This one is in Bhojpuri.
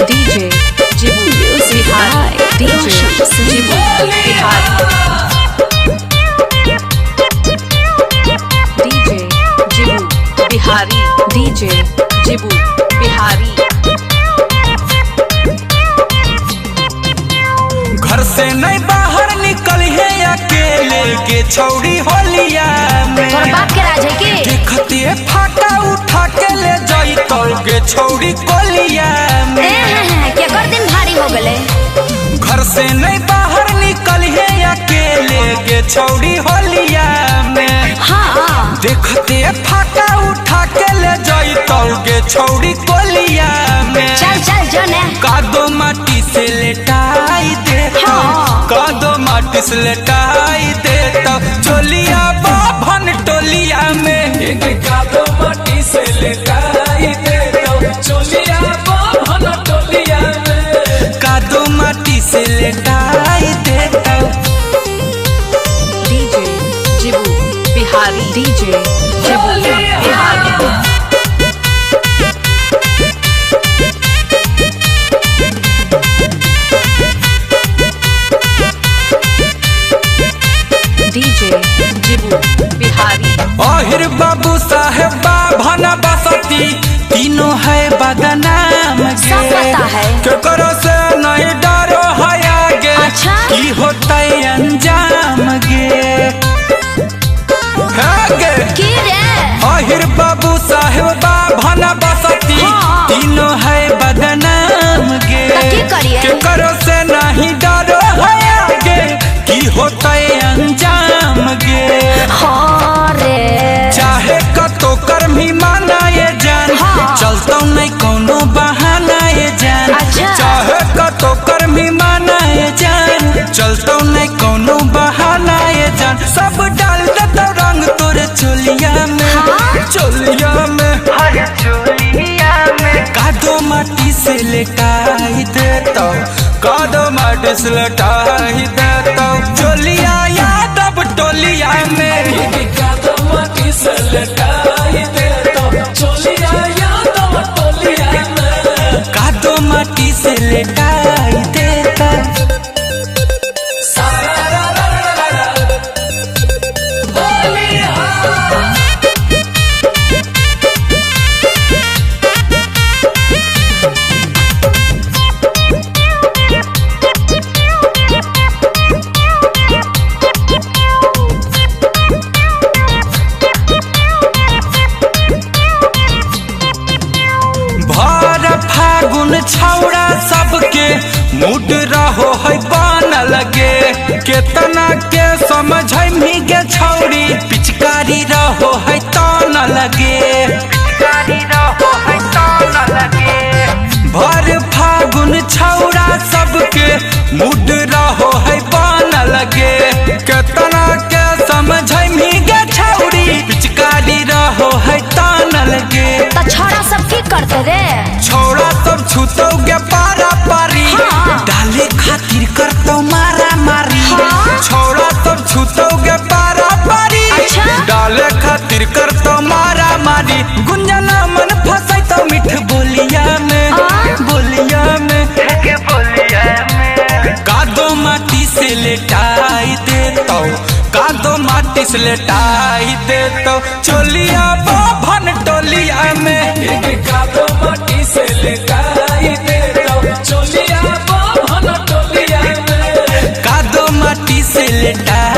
DJ Jibu Bihari DJ Jibu Bihari DJ Jibu Bihari DJ Jibu Bihari। घर से नहीं बाहर निकल है अकेले के छौड़ी होलिया में। तोर बाप के राज है के देखते फाटा उठा के ले जाई तो के छौड़ी कोलिया में। क्या कर दिन भारी हो गले। घर से नहीं बाहर निकल है अकेले के छौड़ी होलिया में। हाँ देखते फाटा उठा के ले जाई तो के छौड़ी कोलिया में। चल चल जने कादो माटी से लेटाई दे कादो माटी से लेटाई दे तो चोलिया बाभन टोलिया में। कादो माटी से लेटाई दे तो चोलिया बाभन टोलिया में। कादो माटी से लेटाई दे तो DJ Jibu Bihari DJ Jibu Bihari DJ Jibu Bihari। Ahir बाबू साहेब बाभन बसती तीनों है बदनाम सब पता है। केकरो से नहीं डरो है आगे अच्छा? की होता अंजाम गे की रे आहिर बाबू साहेब बाभन बसती हाँ। तीनों है बदनाम गे तो की करिए? केकरो से नहीं डरो है आगे की होता अंजाम गे। हाँ रे चाहे कतो कर्मी माना ये जान हाँ। चलता नहीं कोनो बहाना ये जान। अच्छा। चाहे कतो कर्मी माना ये जान चलता नहीं कोनो बहाना ये जान। सब डाल देता रंग तोरे चोलिया में हाँ। चोलिया में चोलिया में। कादो माटी से लेटाई देता कादो माटी से लेटाई देता चोलिया यादव टोलिया में। कादो माटी से लेटाई देता चोलिया यादव टोलिया में। कादो माटी से लेटाई देता भर फागुन छौड़ा सबके मूड रहो है बन लगे। केतना के समझ गे छौड़ी पिचकारी रहो है तान लगे। भर फागुन छौड़ा सबके मूड रहो है बन लगे। केतना के समझ गे छौड़ी पिचकारी रहो है तान लगे। तो छोरा सब की करते रे छोड़ा सब छूतोगे पारा पारी हाँ। डाले खातिर करतो मारा मारी हाँ। छोड़ा सब छूतोगे पारा पारी अच्छा? डाले खातिर करतो मारा मारी। गुंजना मन फसाई तो मिठ बोलिया में बोलिया में कादो माटी से लेटाई देतो कादो माटी से लेटाई देतो चोलिया बाभन टोलिया में। कादो माटी से लेटाई देतो चोलिया बाभन टोलिया में। कादो माटी से लेटाई